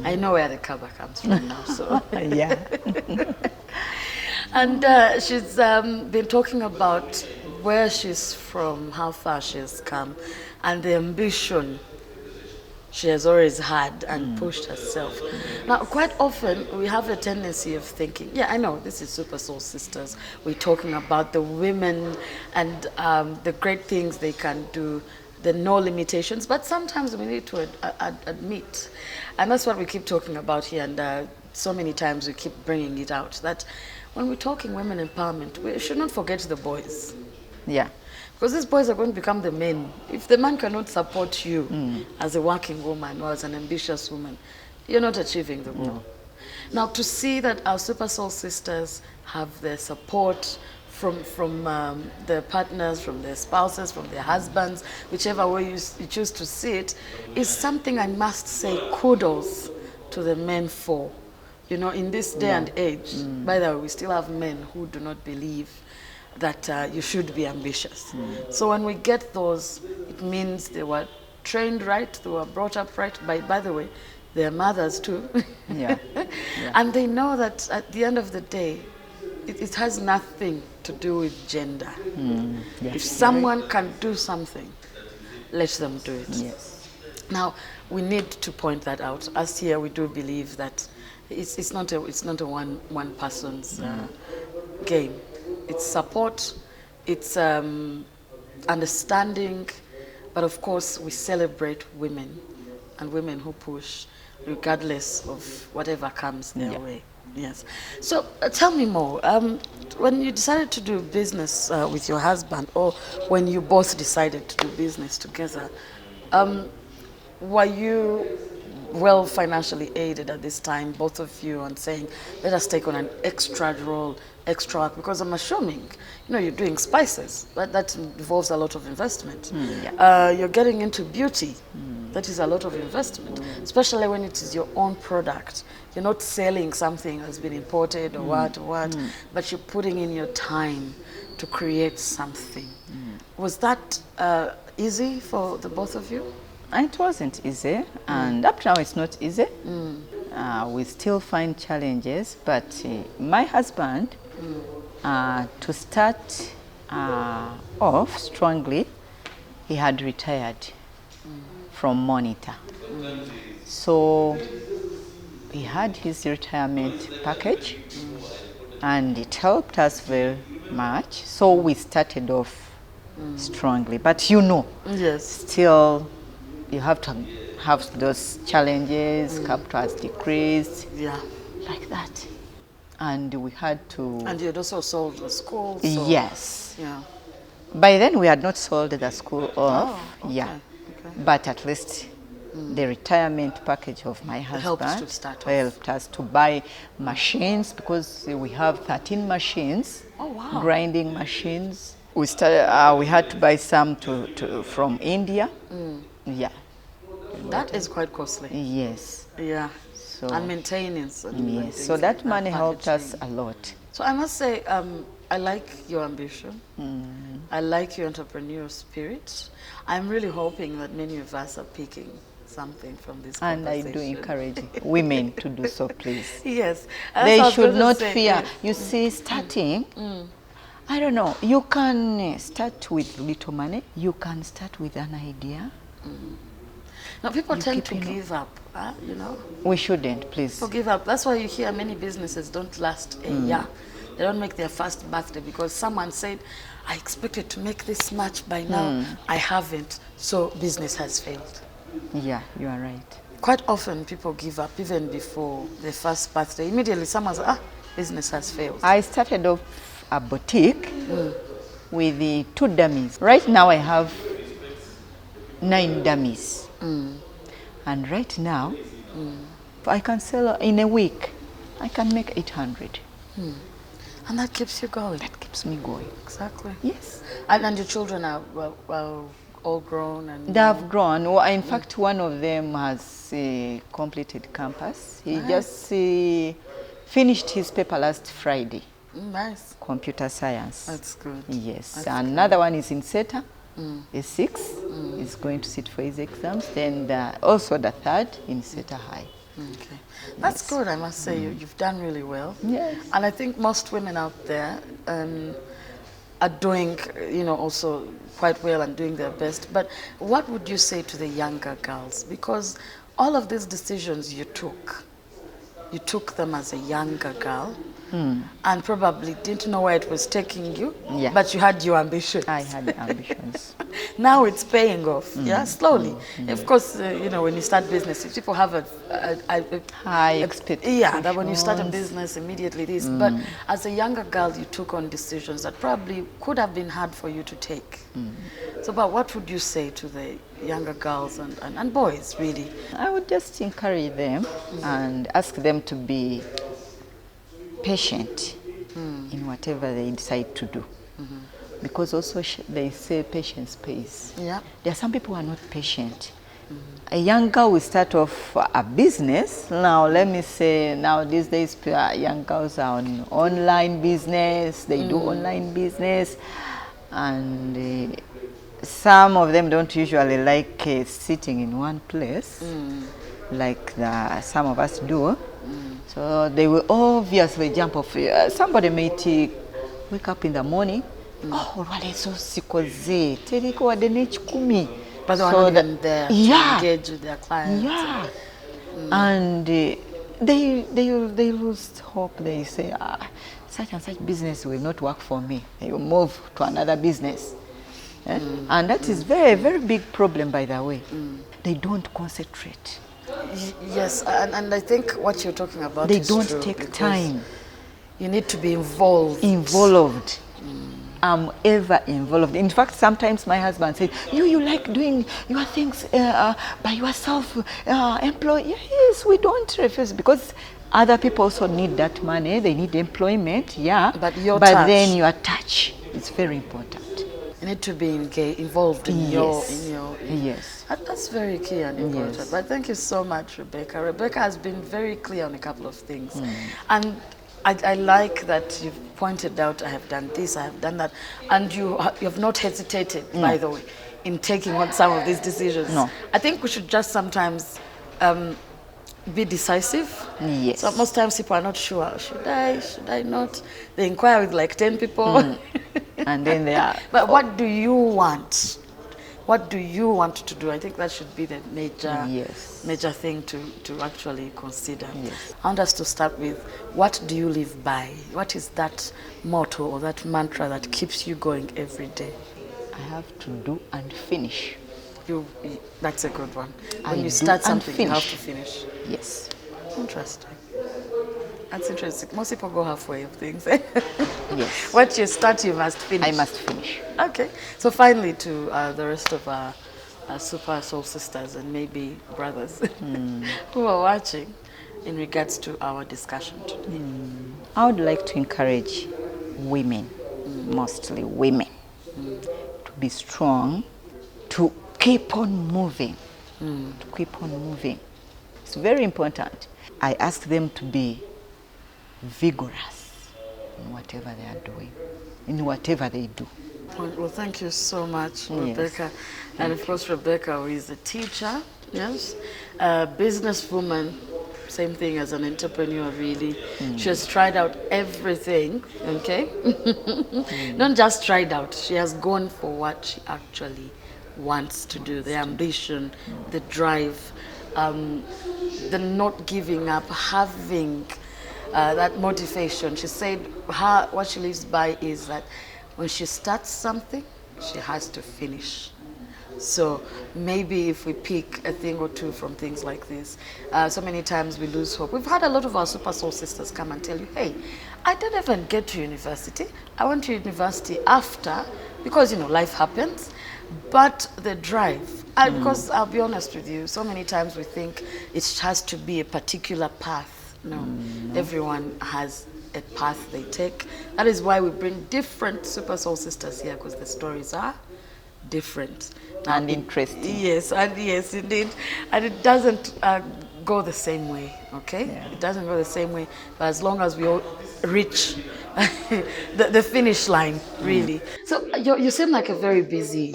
[SPEAKER 1] I know where the Kabba comes from now. So.
[SPEAKER 2] Yeah.
[SPEAKER 1] And she's been talking about where she's from, how far she has come, and the ambition she has always had and pushed herself. Now, quite often we have a tendency of thinking, yeah, I know, this is Super Soul Sisters. We're talking about the women and the great things they can do, the no limitations, but sometimes we need to admit, and that's what we keep talking about here, and so many times we keep bringing it out, that when we're talking women empowerment, we should not forget the boys.
[SPEAKER 2] Yeah.
[SPEAKER 1] Because these boys are going to become the men. If the man cannot support you as a working woman or as an ambitious woman, you're not achieving the goal. Now, to see that our Super Soul Sisters have their support from their partners, from their spouses, from their husbands, whichever way you choose to see it, is something I must say kudos to the men for. In this day and age, by the way, we still have men who do not believe that you should be ambitious. So when we get those, it means they were trained right, they were brought up right, by the way, their mothers too.
[SPEAKER 2] Yeah.
[SPEAKER 1] And they know that at the end of the day, it has nothing to do with gender.
[SPEAKER 2] Yeah.
[SPEAKER 1] If someone can do something, let them do it.
[SPEAKER 2] Yes.
[SPEAKER 1] Now, we need to point that out. Us here, we do believe that it's not a one person's game. It's support, it's understanding, but of course we celebrate women and women who push regardless of whatever comes their way. Yes. So tell me more. When you decided to do business with your husband, or when you both decided to do business together, were you well financially aided at this time, both of you, on saying, let us take on an extra role, extra work? Because I'm assuming, you're doing spices, but that involves a lot of investment. You're getting into beauty. That is a lot of investment, especially when it is your own product. You're not selling something that's been imported or what, but you're putting in your time to create something. Was that easy for the both of you?
[SPEAKER 2] It wasn't easy, and up to now it's not easy. We still find challenges, but my husband, to start off strongly, he had retired from Monitor. So he had his retirement package, and it helped us very much. So we started off strongly, but
[SPEAKER 1] yes,
[SPEAKER 2] still you have to have those challenges. Capital has decreased, like that, and we had to.
[SPEAKER 1] And you had also sold the school. So
[SPEAKER 2] yes.
[SPEAKER 1] Yeah.
[SPEAKER 2] By then we had not sold the school off.
[SPEAKER 1] Oh, okay.
[SPEAKER 2] Yeah. Okay. But at least the retirement package of my husband helped us to buy machines, because we have 13 machines.
[SPEAKER 1] Oh, wow.
[SPEAKER 2] Grinding machines. We started. We had to buy some from India. Yeah.
[SPEAKER 1] That is quite costly.
[SPEAKER 2] Yes.
[SPEAKER 1] Yeah.
[SPEAKER 2] So,
[SPEAKER 1] and maintenance. And
[SPEAKER 2] yes. So that money helped us a lot.
[SPEAKER 1] So I must say, I like your ambition. I like your entrepreneurial spirit. I'm really hoping that many of us are picking something from this conversation.
[SPEAKER 2] And I do encourage women to do so, please.
[SPEAKER 1] Yes.
[SPEAKER 2] They should not fear. You see, starting, I don't know, you can start with little money. You can start with an idea.
[SPEAKER 1] Now, people tend to give up,
[SPEAKER 2] We shouldn't, please.
[SPEAKER 1] People give up. That's why you hear many businesses don't last a year. They don't make their first birthday because someone said, I expected to make this much by now. I haven't. So business has failed.
[SPEAKER 2] Yeah, you are right.
[SPEAKER 1] Quite often people give up even before their first birthday. Immediately someone says, business has failed.
[SPEAKER 2] I started off a boutique with the 2 dummies. Right now I have 9 dummies. And right now, I can sell in a week. I can make 800.
[SPEAKER 1] And that keeps you going.
[SPEAKER 2] That keeps me going.
[SPEAKER 1] Exactly.
[SPEAKER 2] Yes.
[SPEAKER 1] And your children are all grown? And
[SPEAKER 2] they have grown. Well, in fact, one of them has completed campus. He just finished his paper last Friday.
[SPEAKER 1] Nice.
[SPEAKER 2] Computer science.
[SPEAKER 1] That's good.
[SPEAKER 2] Yes.
[SPEAKER 1] That's
[SPEAKER 2] another one is in SETA. Is 6. Is going to sit for his exams. Then also the 3rd in SETA High.
[SPEAKER 1] Okay. That's good, I must say. You've done really well.
[SPEAKER 2] Yes.
[SPEAKER 1] And I think most women out there are doing, also quite well and doing their best. But what would you say to the younger girls? Because all of these decisions you took them as a younger girl, and probably didn't know where it was taking you, but you had your ambitions.
[SPEAKER 2] I had ambitions.
[SPEAKER 1] Now it's paying off, slowly. Of course, when you start business, people have a
[SPEAKER 2] high expectations.
[SPEAKER 1] Yeah, that when you start a business, immediately this. But as a younger girl, you took on decisions that probably could have been hard for you to take. So, but what would you say to the younger girls and boys, really?
[SPEAKER 2] I would just encourage them and ask them to be patient in whatever they decide to do. Because also they say patience pays. Yeah. There are some people who are not patient. A young girl will start off a business. Now, let me say, now these days, young girls are on online business. They do online business. And some of them don't usually like sitting in one place, like some of us do. So they will obviously jump off. Somebody may wake up in the morning, walezo sikoze, teriko wadene chikumi.
[SPEAKER 1] But they're not even there to engage with their clients.
[SPEAKER 2] Yeah. And they lose hope. They say, such and such business will not work for me. They will move to another business. And that is very, very big problem, by the way. They don't concentrate.
[SPEAKER 1] Yes, and I think what you're talking about
[SPEAKER 2] They
[SPEAKER 1] is
[SPEAKER 2] don't
[SPEAKER 1] true,
[SPEAKER 2] take time.
[SPEAKER 1] You need to be involved.
[SPEAKER 2] I'm ever involved. In fact, sometimes my husband says, you like doing your things by yourself, employ. Yes, we don't refuse, because other people also need that money. They need employment, yeah.
[SPEAKER 1] But
[SPEAKER 2] then your touch is very important.
[SPEAKER 1] You need to be involved in your.
[SPEAKER 2] Yes.
[SPEAKER 1] That's very key and important.
[SPEAKER 2] Yes.
[SPEAKER 1] But thank you so much, Rebecca. Rebecca has been very clear on a couple of things. And I like that you've pointed out, I have done this, I have done that. And you have not hesitated, by the way, in taking on some of these decisions.
[SPEAKER 2] No.
[SPEAKER 1] I think we should just sometimes be decisive.
[SPEAKER 2] Yes.
[SPEAKER 1] So most times people are not sure, should I not? They inquire with like 10 people.
[SPEAKER 2] And then they are.
[SPEAKER 1] But what do you want? What do you want to do? I think that should be the major thing to actually consider.
[SPEAKER 2] Yes.
[SPEAKER 1] I want us to start with, what do you live by? What is that motto or that mantra that keeps you going every day?
[SPEAKER 2] I have to do and finish.
[SPEAKER 1] That's a good one. When you start something, you have to finish.
[SPEAKER 2] Yes.
[SPEAKER 1] Interesting. That's interesting. Most people go halfway of things.
[SPEAKER 2] Yes.
[SPEAKER 1] What you start, you must finish.
[SPEAKER 2] I must finish.
[SPEAKER 1] Okay. So finally, to the rest of our super soul sisters and maybe brothers who are watching, in regards to our discussion today.
[SPEAKER 2] I would like to encourage women, mostly women, to be strong, to keep on moving, to keep on moving. It's very important. I ask them to be vigorous in whatever they are doing, in whatever they do.
[SPEAKER 1] Well, thank you so much, Rebecca. And of course, Rebecca, who is a teacher, yes, a businesswoman, same thing as an entrepreneur, really. She has tried out everything, okay? Not just tried out, she has gone for what she actually wants to do, the ambition, the drive, the not giving up, having that motivation. She said what she lives by is that when she starts something, she has to finish. So maybe if we pick a thing or two from things like this, so many times we lose hope. We've had a lot of our super soul sisters come and tell you, hey, I didn't even get to university. I went to university after, because, you know, life happens. But the drive, because I'll be honest with you, so many times we think it has to be a particular path. No, everyone has a path they take. That is why we bring different super soul sisters here, because the stories are different.
[SPEAKER 2] And interesting.
[SPEAKER 1] Yes, indeed. And it doesn't go the same way, okay? Yeah. It doesn't go the same way, but as long as we all reach the finish line, really. So you seem like a very busy,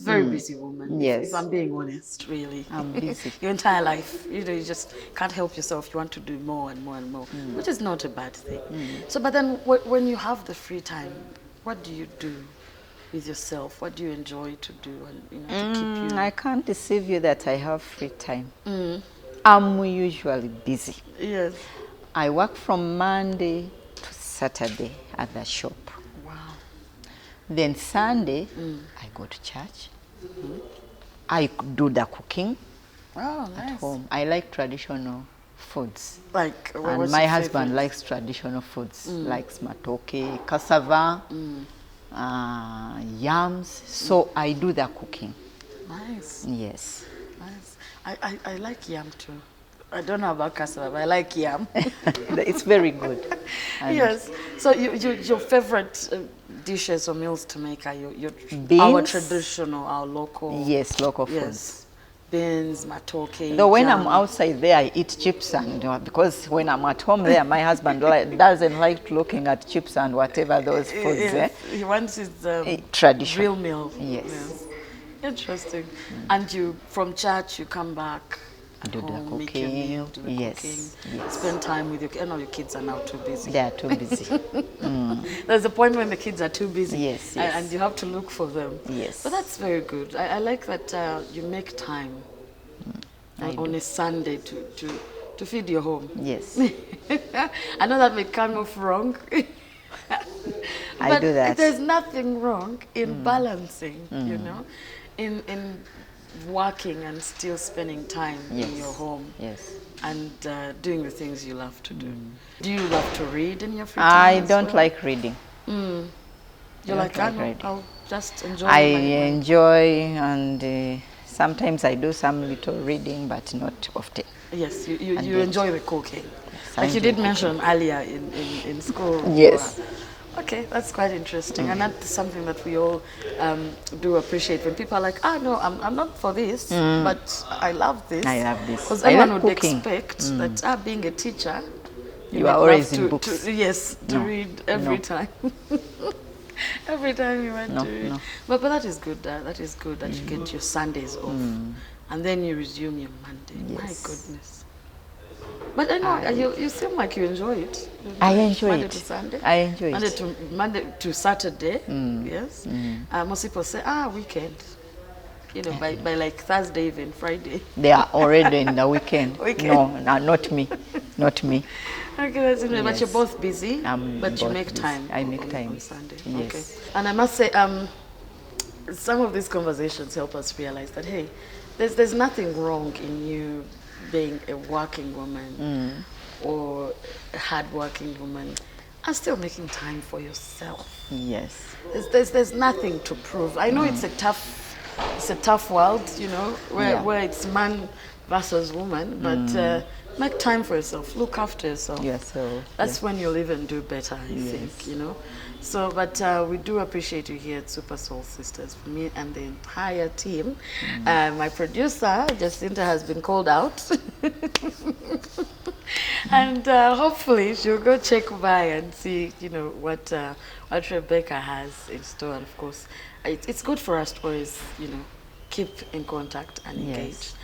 [SPEAKER 1] very busy woman.
[SPEAKER 2] Yes.
[SPEAKER 1] If I'm being honest, really.
[SPEAKER 2] I'm busy.
[SPEAKER 1] Your entire life, you just can't help yourself. You want to do more and more and more, which is not a bad thing. So, but then when you have the free time, what do you do with yourself? What do you enjoy to do, and to keep you?
[SPEAKER 2] I can't deceive you that I have free time. I'm usually busy.
[SPEAKER 1] Yes.
[SPEAKER 2] I work from Monday to Saturday at the shop.
[SPEAKER 1] Wow.
[SPEAKER 2] Then Sunday, I go to church. I do the cooking at home. I like traditional foods.
[SPEAKER 1] Like,
[SPEAKER 2] and my husband likes traditional foods, likes matoke, cassava, yams. So I do the cooking.
[SPEAKER 1] Nice.
[SPEAKER 2] Yes.
[SPEAKER 1] Nice. I like yam too. I don't know about cassava, but I like yam.
[SPEAKER 2] It's very good.
[SPEAKER 1] Yes. So your favorite dishes or meals to make are our traditional, our local.
[SPEAKER 2] Yes, local foods.
[SPEAKER 1] Yes. Beans, matoke.
[SPEAKER 2] Though when I'm outside there, I eat chips, and because when I'm at home there, my husband doesn't like looking at chips and whatever those foods.
[SPEAKER 1] Yes. He wants his
[SPEAKER 2] traditional
[SPEAKER 1] real meal.
[SPEAKER 2] Yes.
[SPEAKER 1] Interesting. And you, from church, you come back.
[SPEAKER 2] Do the
[SPEAKER 1] cooking.
[SPEAKER 2] Make your meal, do the
[SPEAKER 1] Yes. Spend time with your kids. I know your kids are now too busy.
[SPEAKER 2] They are too busy.
[SPEAKER 1] There's a point when the kids are too busy.
[SPEAKER 2] Yes.
[SPEAKER 1] And you have to look for them.
[SPEAKER 2] Yes.
[SPEAKER 1] But that's very good. I like that you make time on a Sunday to to feed your home.
[SPEAKER 2] Yes.
[SPEAKER 1] I know that may come off wrong.
[SPEAKER 2] I do that.
[SPEAKER 1] There's nothing wrong in balancing, you know, in working and still spending time in your home.
[SPEAKER 2] Yes.
[SPEAKER 1] And doing the things you love to do. Do you love to read in your free time?
[SPEAKER 2] I don't like reading.
[SPEAKER 1] You're like, I'll just enjoy.
[SPEAKER 2] I enjoy, and sometimes I do some little reading, but not often.
[SPEAKER 1] Yes, you enjoy the cooking. Yes, like you did mention earlier in school.
[SPEAKER 2] Yes.
[SPEAKER 1] Okay, that's quite interesting, and that's something that we all do appreciate when people are like, no, I'm not for this, but I love this.
[SPEAKER 2] I love this.
[SPEAKER 1] Because everyone would expect that being a teacher,
[SPEAKER 2] you are always in books.
[SPEAKER 1] To read every time. Every time you want to read. No. But that is good. That is good that you get your Sundays off, and then you resume your Monday. Yes. My goodness. But I know you seem like you enjoy it.
[SPEAKER 2] I enjoy
[SPEAKER 1] Monday
[SPEAKER 2] it.
[SPEAKER 1] To Sunday.
[SPEAKER 2] I enjoy it.
[SPEAKER 1] Monday to Saturday. Yes. Most people say, weekend. You know, by like Thursday, even Friday.
[SPEAKER 2] They are already in the weekend. No, not me. Not me.
[SPEAKER 1] Okay, that's interesting. But you're both busy.
[SPEAKER 2] But
[SPEAKER 1] you make time.
[SPEAKER 2] I make time
[SPEAKER 1] on Sunday.
[SPEAKER 2] Yes.
[SPEAKER 1] Okay. And I must say, some of these conversations help us realize that there's nothing wrong in you being a working woman or a hard-working woman and still making time for yourself.
[SPEAKER 2] Yes.
[SPEAKER 1] There's nothing to prove. I know it's a tough world, you know, where it's man versus woman, but make time for yourself. Look after yourself.
[SPEAKER 2] Yes. So
[SPEAKER 1] that's when you'll even do better, I think, you know. So, but we do appreciate you here at Super Soul Sisters, for me and the entire team. My producer, Jacinta, has been called out. And hopefully she'll go check by and see, you know, what Rebecca has in store. And of course, it's good for us to always, you know, keep in contact and engage.
[SPEAKER 2] Yes.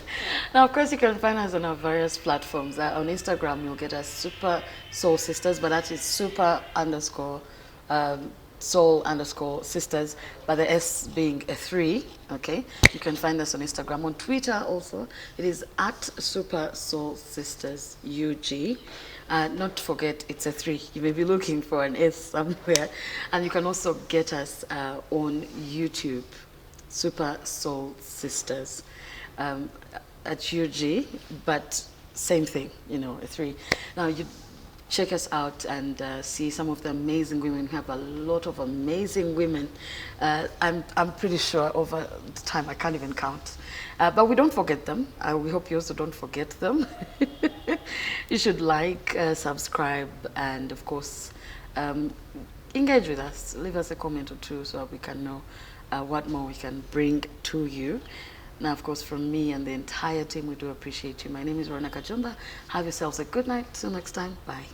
[SPEAKER 1] Now, of course, you can find us on our various platforms. On Instagram, you'll get us Super Soul Sisters, but that is super_soul_sisters, but the S being a 3, okay? You can find us on Instagram. On Twitter also, it is at Super Soul Sisters UG. Not to forget, it's a 3. You may be looking for an S somewhere. And you can also get us on YouTube, Super Soul Sisters at UG, but same thing, you know, a 3. Now, you check us out and see some of the amazing women. We have a lot of amazing women. I'm pretty sure over the time I can't even count. But we don't forget them. We hope you also don't forget them. You should like, subscribe, and of course, engage with us. Leave us a comment or two so we can know what more we can bring to you. Now, of course, from me and the entire team, we do appreciate you. My name is Mudondo Kabba. Have yourselves a good night. Till next time. Bye.